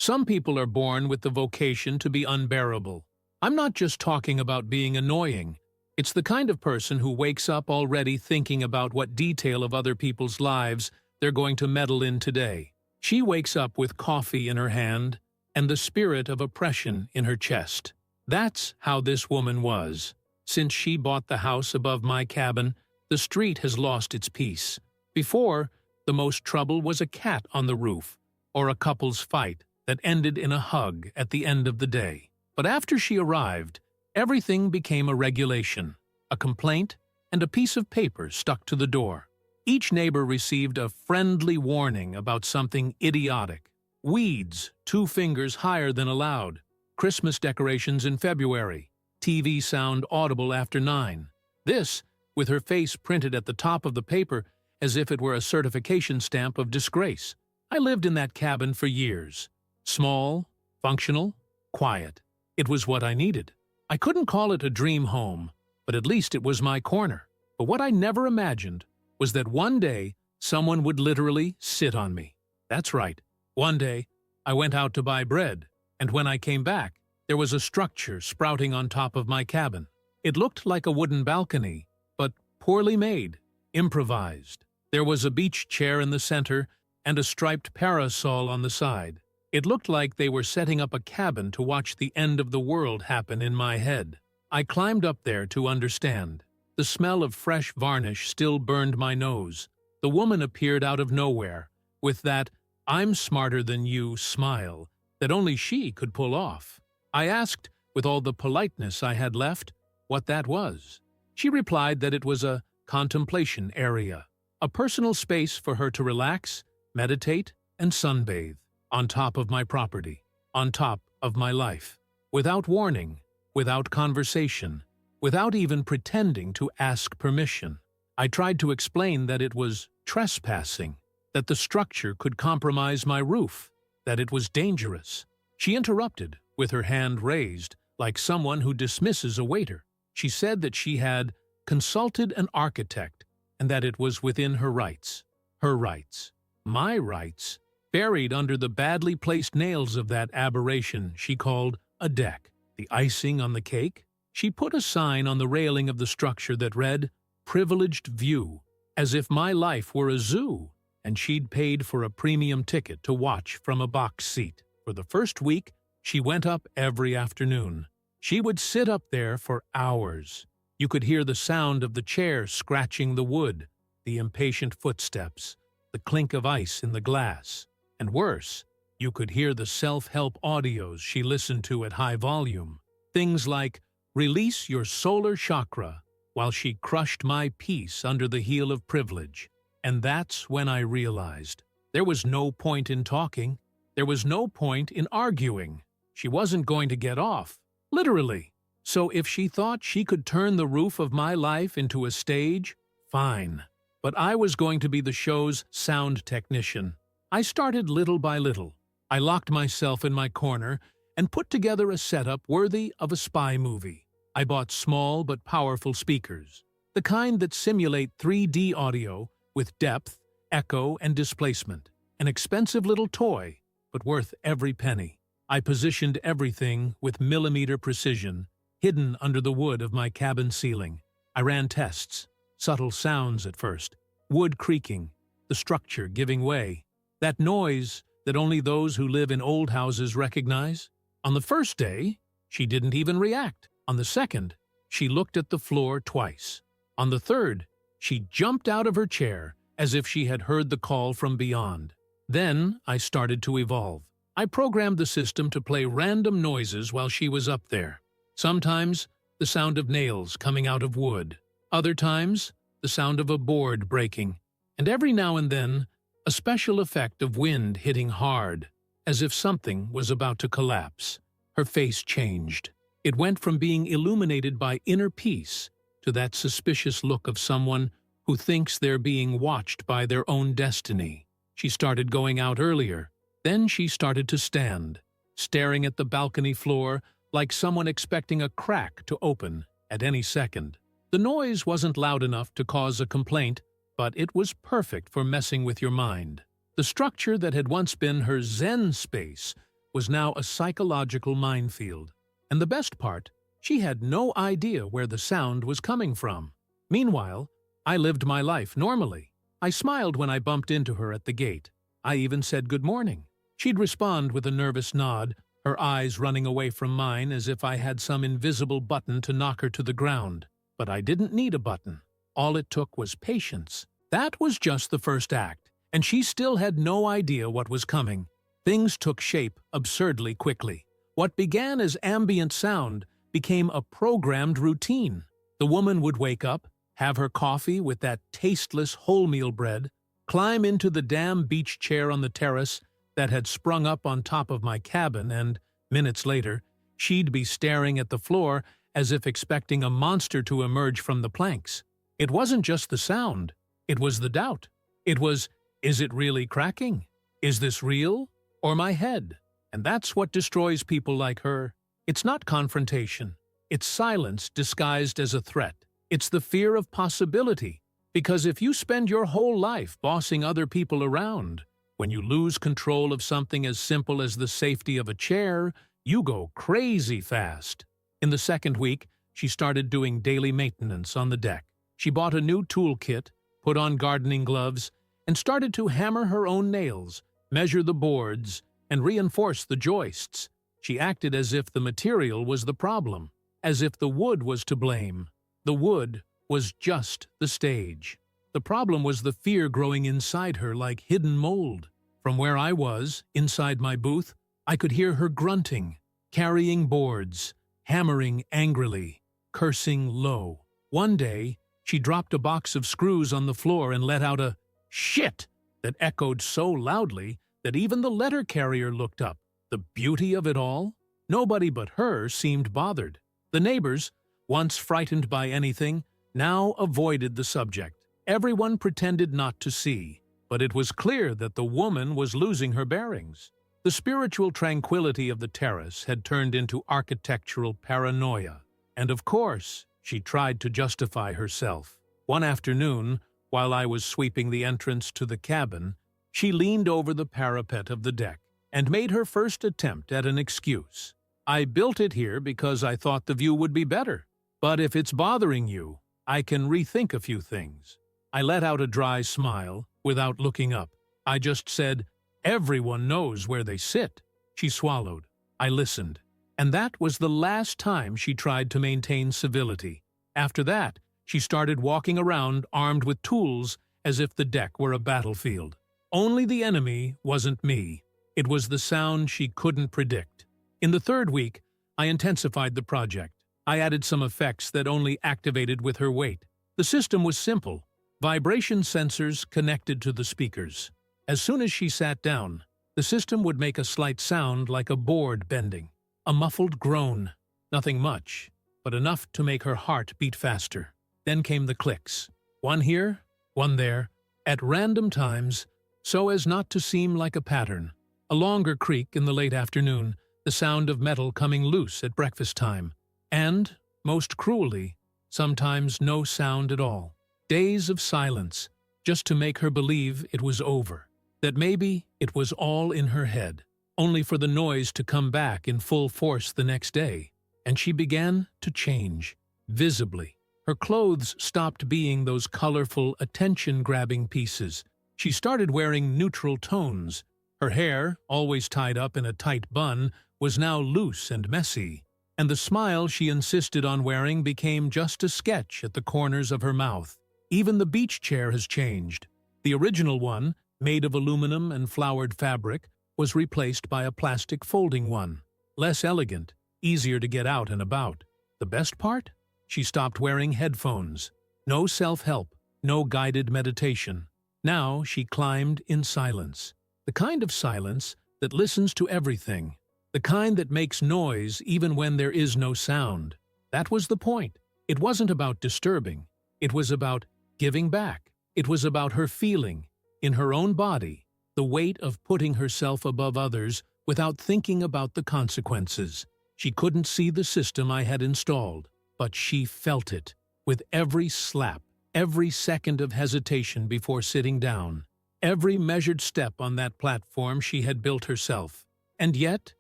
Some people are born with the vocation to be unbearable. I'm not just talking about being annoying. It's the kind of person who wakes up already thinking about what detail of other people's lives they're going to meddle in today. She wakes up with coffee in her hand and the spirit of oppression in her chest. That's how this woman was. Since she bought the house above my cabin, the street has lost its peace. Before, the most trouble was a cat on the roof, or a couple's fight that ended in a hug at the end of the day. But after she arrived, everything became a regulation, a complaint, and a piece of paper stuck to the door. Each neighbor received a friendly warning about something idiotic. Weeds 2 fingers higher than allowed. Christmas decorations in February. TV sound audible after 9. This, with her face printed at the top of the paper as if it were a certification stamp of disgrace. I lived in that cabin for years. Small, functional, quiet. It was what I needed. I couldn't call it a dream home, but at least it was my corner. But what I never imagined was that one day someone would literally sit on me. That's right. One day, I went out to buy bread, and when I came back, there was a structure sprouting on top of my cabin. It looked like a wooden balcony, but poorly made, improvised. There was a beach chair in the center and a striped parasol on the side. It looked like they were setting up a cabin to watch the end of the world happen in my head. I climbed up there to understand. The smell of fresh varnish still burned my nose. The woman appeared out of nowhere, with that "I'm smarter than you" smile that only she could pull off. I asked, with all the politeness I had left, what that was. She replied that it was a contemplation area, a personal space for her to relax, meditate, and sunbathe, on top of my property, on top of my life, without warning, without conversation, without even pretending to ask permission. I tried to explain that it was trespassing, that the structure could compromise my roof, that it was dangerous. She interrupted, with her hand raised, like someone who dismisses a waiter. She said that she had consulted an architect and that it was within her rights. Her rights. My rights. Buried under the badly placed nails of that aberration she called a deck. The icing on the cake? She put a sign on the railing of the structure that read, "Privileged View," as if my life were a zoo, and she'd paid for a premium ticket to watch from a box seat. For the first week, she went up every afternoon. She would sit up there for hours. You could hear the sound of the chair scratching the wood, the impatient footsteps, the clink of ice in the glass. And worse, you could hear the self-help audios she listened to at high volume. Things like, "Release your solar chakra," while she crushed my peace under the heel of privilege. And that's when I realized there was no point in talking. There was no point in arguing. She wasn't going to get off, literally. So if she thought she could turn the roof of my life into a stage, fine. But I was going to be the show's sound technician. I started little by little. I locked myself in my corner and put together a setup worthy of a spy movie. I bought small but powerful speakers, the kind that simulate 3D audio with depth, echo, and displacement. An expensive little toy, but worth every penny. I positioned everything with millimeter precision, hidden under the wood of my cabin ceiling. I ran tests, subtle sounds at first, wood creaking, the structure giving way. That noise that only those who live in old houses recognize. On the first day, she didn't even react. On the second, she looked at the floor twice. On the third, she jumped out of her chair as if she had heard the call from beyond. Then I started to evolve. I programmed the system to play random noises while she was up there. Sometimes, the sound of nails coming out of wood. Other times, the sound of a board breaking. And every now and then, a special effect of wind hitting hard, as if something was about to collapse. Her face changed. It went from being illuminated by inner peace to that suspicious look of someone who thinks they're being watched by their own destiny. She started going out earlier. Then she started to stand, staring at the balcony floor like someone expecting a crack to open at any second. The noise wasn't loud enough to cause a complaint, but it was perfect for messing with your mind. The structure that had once been her Zen space was now a psychological minefield. And the best part, she had no idea where the sound was coming from. Meanwhile, I lived my life normally. I smiled when I bumped into her at the gate. I even said good morning. She'd respond with a nervous nod, her eyes running away from mine as if I had some invisible button to knock her to the ground. But I didn't need a button. All it took was patience. That was just the first act, and she still had no idea what was coming. Things took shape absurdly quickly. What began as ambient sound became a programmed routine. The woman would wake up, have her coffee with that tasteless wholemeal bread, climb into the damn beach chair on the terrace that had sprung up on top of my cabin, and, minutes later, she'd be staring at the floor as if expecting a monster to emerge from the planks. It wasn't just the sound. It was the doubt. It was, is it really cracking? Is this real? Or my head? And that's what destroys people like her. It's not confrontation. It's silence disguised as a threat. It's the fear of possibility. Because if you spend your whole life bossing other people around, when you lose control of something as simple as the safety of a chair, you go crazy fast. In the second week, she started doing daily maintenance on the deck. She bought a new toolkit, put on gardening gloves, and started to hammer her own nails, measure the boards, and reinforce the joists. She acted as if the material was the problem, as if the wood was to blame. The wood was just the stage. The problem was the fear growing inside her like hidden mold. From where I was, inside my booth, I could hear her grunting, carrying boards, hammering angrily, cursing low. One day, she dropped a box of screws on the floor and let out a shit that echoed so loudly that even the letter carrier looked up. The beauty of it all? Nobody but her seemed bothered. The neighbors, once frightened by anything, now avoided the subject. Everyone pretended not to see, but it was clear that the woman was losing her bearings. The spiritual tranquility of the terrace had turned into architectural paranoia, and of course, she tried to justify herself. One afternoon, while I was sweeping the entrance to the cabin, she leaned over the parapet of the deck and made her first attempt at an excuse. I built it here because I thought the view would be better, but if it's bothering you, I can rethink a few things. I let out a dry smile without looking up. I just said, everyone knows where they sit. She swallowed. I listened. And that was the last time she tried to maintain civility. After that, she started walking around armed with tools as if the deck were a battlefield. Only the enemy wasn't me. It was the sound she couldn't predict. In the third week, I intensified the project. I added some effects that only activated with her weight. The system was simple. Vibration sensors connected to the speakers. As soon as she sat down, the system would make a slight sound like a board bending. A muffled groan. Nothing much, but enough to make her heart beat faster. Then came the clicks. One here, one there, at random times, so as not to seem like a pattern. A longer creak in the late afternoon, the sound of metal coming loose at breakfast time. And, most cruelly, sometimes no sound at all. Days of silence, just to make her believe it was over. That maybe it was all in her head, only for the noise to come back in full force the next day. And she began to change, visibly. Her clothes stopped being those colorful, attention-grabbing pieces. She started wearing neutral tones. Her hair, always tied up in a tight bun, was now loose and messy. And the smile she insisted on wearing became just a sketch at the corners of her mouth. Even the beach chair has changed. The original one, made of aluminum and flowered fabric, was replaced by a plastic folding one. Less elegant, easier to get out and about. The best part? She stopped wearing headphones. No self-help, no guided meditation. Now she climbed in silence. The kind of silence that listens to everything. The kind that makes noise even when there is no sound. That was the point. It wasn't about disturbing. It was about giving back. It was about her feeling, in her own body, the weight of putting herself above others without thinking about the consequences. She couldn't see the system I had installed, but she felt it, with every slap, every second of hesitation before sitting down, every measured step on that platform she had built herself. And yet,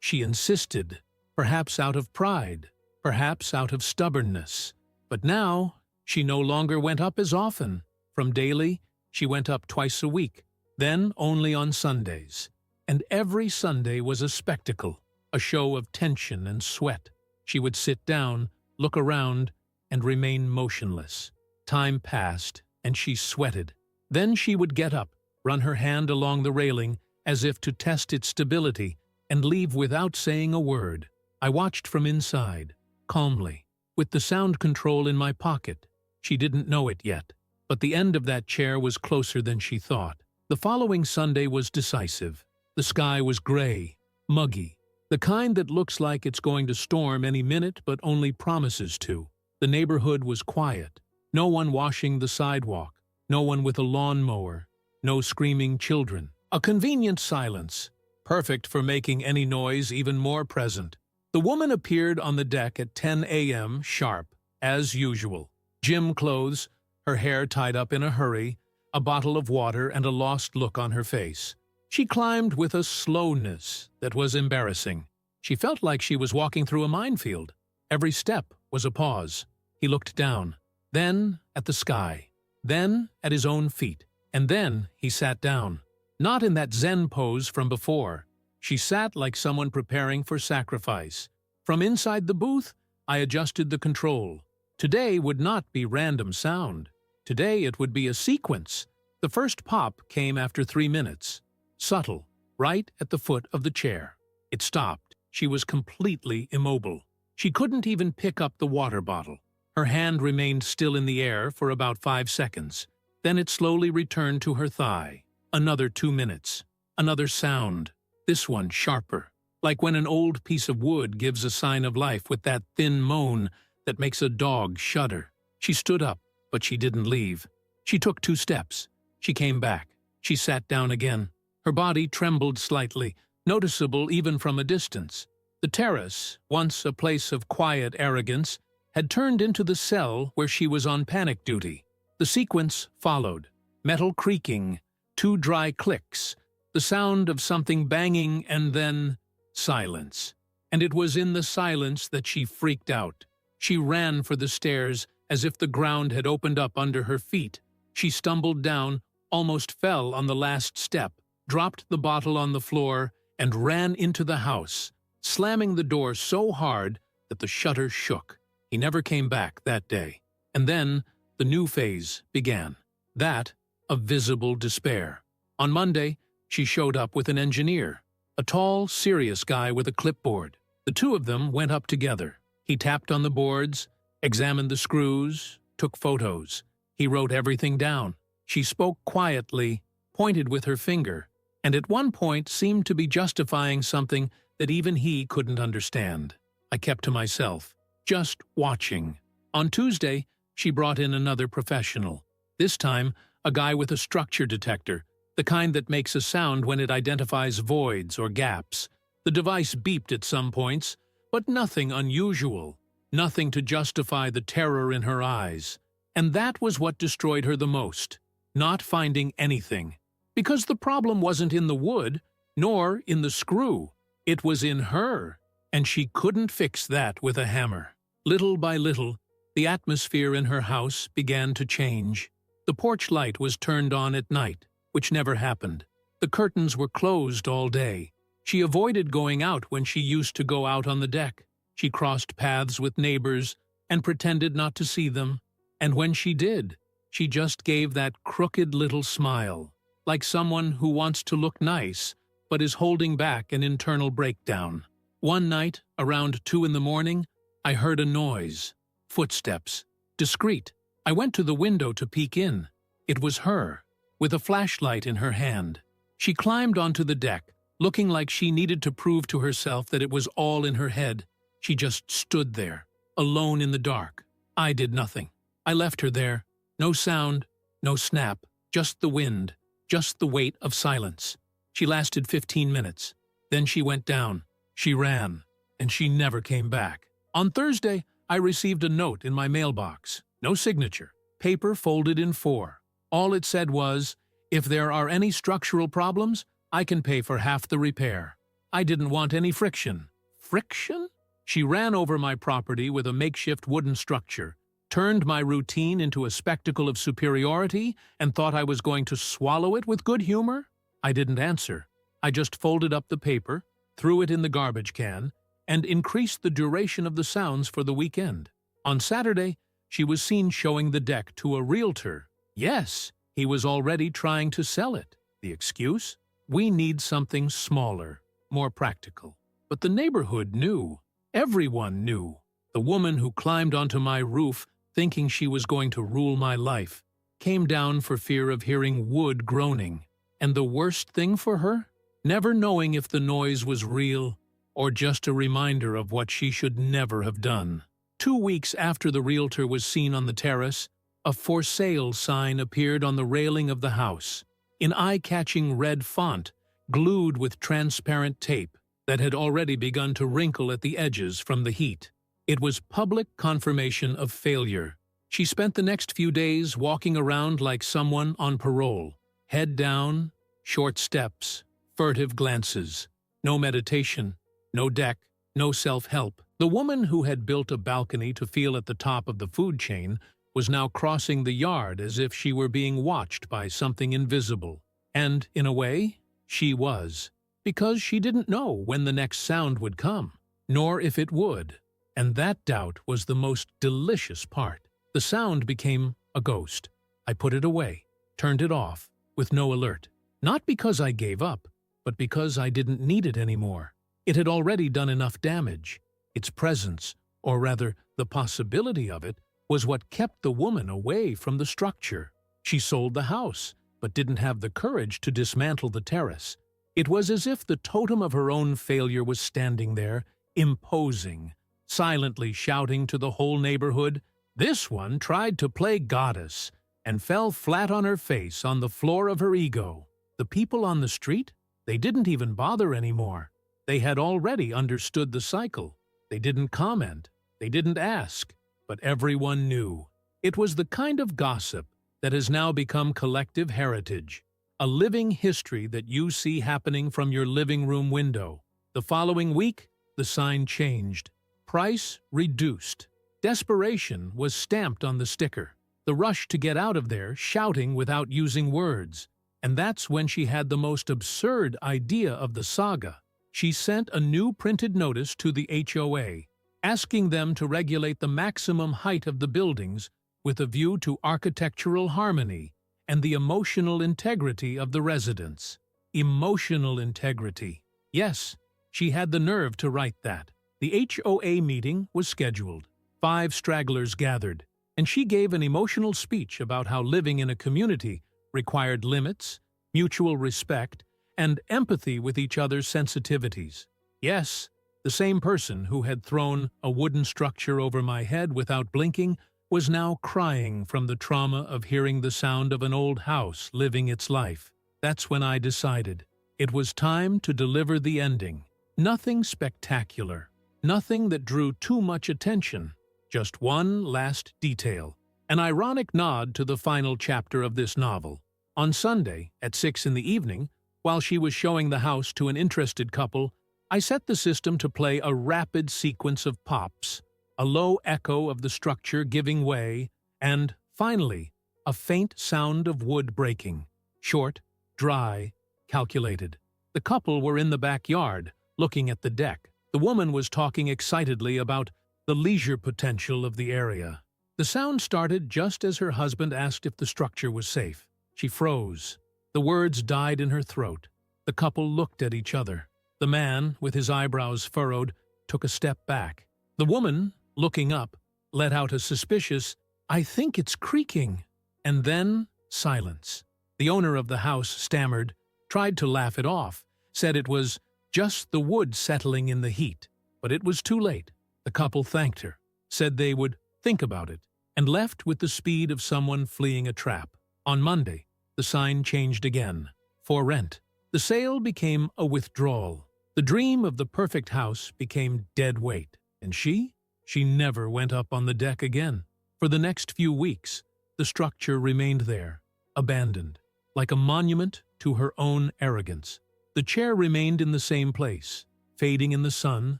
She insisted, perhaps out of pride, perhaps out of stubbornness. But now, she no longer went up as often. From daily, she went up twice a week, then only on Sundays. And every Sunday was a spectacle, a show of tension and sweat. She would sit down, look around, and remain motionless. Time passed, and she sweated. Then she would get up, run her hand along the railing as if to test its stability, and leave without saying a word. I watched from inside, calmly, with the sound control in my pocket. She didn't know it yet, but the end of that chair was closer than she thought. The following Sunday was decisive. The sky was gray, muggy, the kind that looks like it's going to storm any minute but only promises to. The neighborhood was quiet. No one washing the sidewalk, no one with a lawnmower, no screaming children. A convenient silence, perfect for making any noise even more present. The woman appeared on the deck at 10 a.m. sharp, as usual. Gym clothes, her hair tied up in a hurry, a bottle of water and a lost look on her face. She climbed with a slowness that was embarrassing. She felt like she was walking through a minefield. Every step was a pause. He looked down, then at the sky, then at his own feet, and then he sat down. Not in that Zen pose from before. She sat like someone preparing for sacrifice. From inside the booth, I adjusted the control. Today would not be random sound. Today it would be a sequence. The first pop came after 3 minutes. Subtle, right at the foot of the chair. It stopped. She was completely immobile. She couldn't even pick up the water bottle. Her hand remained still in the air for about 5 seconds. Then it slowly returned to her thigh. Another 2 minutes. Another sound. This one sharper. Like when an old piece of wood gives a sign of life with that thin moan that makes a dog shudder. She stood up, but she didn't leave. She took 2 steps. She came back. She sat down again. Her body trembled slightly, noticeable even from a distance. The terrace, once a place of quiet arrogance, had turned into the cell where she was on panic duty. The sequence followed. Metal creaking, 2 dry clicks, the sound of something banging, and then silence. And it was in the silence that she freaked out. She ran for the stairs as if the ground had opened up under her feet. She stumbled down, almost fell on the last step, dropped the bottle on the floor, and ran into the house, slamming the door so hard that the shutter shook. He never came back that day. And then the new phase began. That of visible despair. On Monday, she showed up with an engineer, a tall, serious guy with a clipboard. The two of them went up together. He tapped on the boards, examined the screws, took photos. He wrote everything down. She spoke quietly, pointed with her finger, and at one point seemed to be justifying something that even he couldn't understand. I kept to myself, just watching. On Tuesday, she brought in another professional. This time, a guy with a structure detector, the kind that makes a sound when it identifies voids or gaps. The device beeped at some points, but nothing unusual, nothing to justify the terror in her eyes. And that was what destroyed her the most, not finding anything. Because the problem wasn't in the wood, nor in the screw. It was in her, and she couldn't fix that with a hammer. Little by little, the atmosphere in her house began to change. The porch light was turned on at night, which never happened. The curtains were closed all day. She avoided going out when she used to go out on the deck. She crossed paths with neighbors and pretended not to see them. And when she did, she just gave that crooked little smile, like someone who wants to look nice, but is holding back an internal breakdown. One night, around 2 in the morning, I heard a noise. Footsteps. Discreet. I went to the window to peek in. It was her, with a flashlight in her hand. She climbed onto the deck, looking like she needed to prove to herself that it was all in her head. She just stood there, alone in the dark. I did nothing. I left her there. No sound, no snap, just the wind, just the weight of silence. She lasted 15 minutes. Then she went down. She ran, and she never came back. On Thursday, I received a note in my mailbox. No signature. Paper folded in 4. All it said was, "If there are any structural problems, I can pay for half the repair." I didn't want any friction. Friction? She ran over my property with a makeshift wooden structure, turned my routine into a spectacle of superiority, and thought I was going to swallow it with good humor? I didn't answer. I just folded up the paper, threw it in the garbage can, and increased the duration of the sounds for the weekend. On Saturday, she was seen showing the deck to a realtor. Yes, he was already trying to sell it. The excuse? We need something smaller, more practical. But the neighborhood knew. Everyone knew. The woman who climbed onto my roof, thinking she was going to rule my life, came down for fear of hearing wood groaning. And the worst thing for her? Never knowing if the noise was real or just a reminder of what she should never have done. 2 weeks after the realtor was seen on the terrace, a for sale sign appeared on the railing of the house, in eye-catching red font, glued with transparent tape that had already begun to wrinkle at the edges from the heat. It was public confirmation of failure. She spent the next few days walking around like someone on parole, head down, short steps, furtive glances. No meditation, no deck, no self-help. The woman who had built a balcony to feel at the top of the food chain was now crossing the yard as if she were being watched by something invisible. And, in a way, she was, because she didn't know when the next sound would come, nor if it would. And that doubt was the most delicious part. The sound became a ghost. I put it away, turned it off, with no alert. Not because I gave up, but because I didn't need it anymore. It had already done enough damage. Its presence, or rather the possibility of it, was what kept the woman away from the structure. She sold the house, but didn't have the courage to dismantle the terrace. It was as if the totem of her own failure was standing there, imposing, silently shouting to the whole neighborhood. This one tried to play goddess and fell flat on her face on the floor of her ego. The people on the street? They didn't even bother anymore. They had already understood the cycle. They didn't comment. They didn't ask. But everyone knew. It was the kind of gossip that has now become collective heritage, a living history that you see happening from your living room window. The following week, the sign changed. Price reduced. Desperation was stamped on the sticker. The rush to get out of there, shouting without using words. And that's when she had the most absurd idea of the saga. She sent a new printed notice to the HOA, asking them to regulate the maximum height of the buildings with a view to architectural harmony and the emotional integrity of the residents. Emotional integrity. Yes, she had the nerve to write that. The HOA meeting was scheduled. 5 stragglers gathered, and she gave an emotional speech about how living in a community required limits, mutual respect, and empathy with each other's sensitivities. Yes, the same person who had thrown a wooden structure over my head without blinking was now crying from the trauma of hearing the sound of an old house living its life. That's when I decided. It was time to deliver the ending. Nothing spectacular. Nothing that drew too much attention. Just one last detail. An ironic nod to the final chapter of this novel. On Sunday, at 6 in the evening, while she was showing the house to an interested couple, I set the system to play a rapid sequence of pops, a low echo of the structure giving way, and, finally, a faint sound of wood breaking. Short, dry, calculated. The couple were in the backyard, looking at the deck. The woman was talking excitedly about the leisure potential of the area. The sound started just as her husband asked if the structure was safe. She froze. The words died in her throat. The couple looked at each other. The man, with his eyebrows furrowed, took a step back. The woman, looking up, let out a suspicious, "I think it's creaking." And then, silence. The owner of the house stammered, tried to laugh it off, said it was just the wood settling in the heat. But it was too late. The couple thanked her, said they would think about it, and left with the speed of someone fleeing a trap. On Monday, the sign changed again. For rent. The sale became a withdrawal. The dream of the perfect house became dead weight. And she never went up on the deck again. For the next few weeks, the structure remained there, abandoned, like a monument to her own arrogance. The chair remained in the same place, fading in the sun,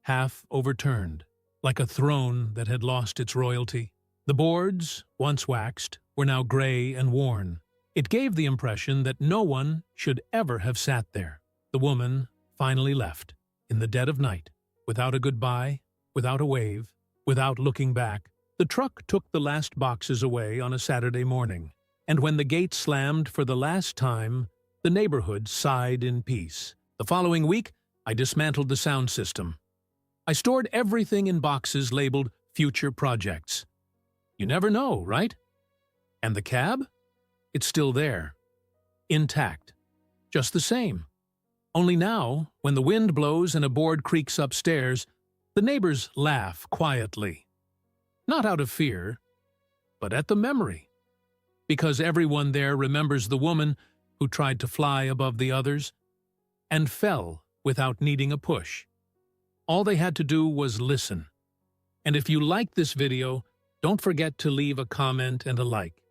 half overturned, like a throne that had lost its royalty. The boards, once waxed, were now gray and worn. It gave the impression that no one should ever have sat there. The woman finally left, in the dead of night, without a goodbye, without a wave, without looking back. The truck took the last boxes away on a Saturday morning, and when the gate slammed for the last time, the neighborhood sighed in peace. The following week, I dismantled the sound system. I stored everything in boxes labeled Future Projects. You never know, right? And the cab? It's still there. Intact. Just the same. Only now, when the wind blows and a board creaks upstairs, the neighbors laugh quietly. Not out of fear, but at the memory. Because everyone there remembers the woman who tried to fly above the others and fell without needing a push. All they had to do was listen. And if you liked this video, don't forget to leave a comment and a like.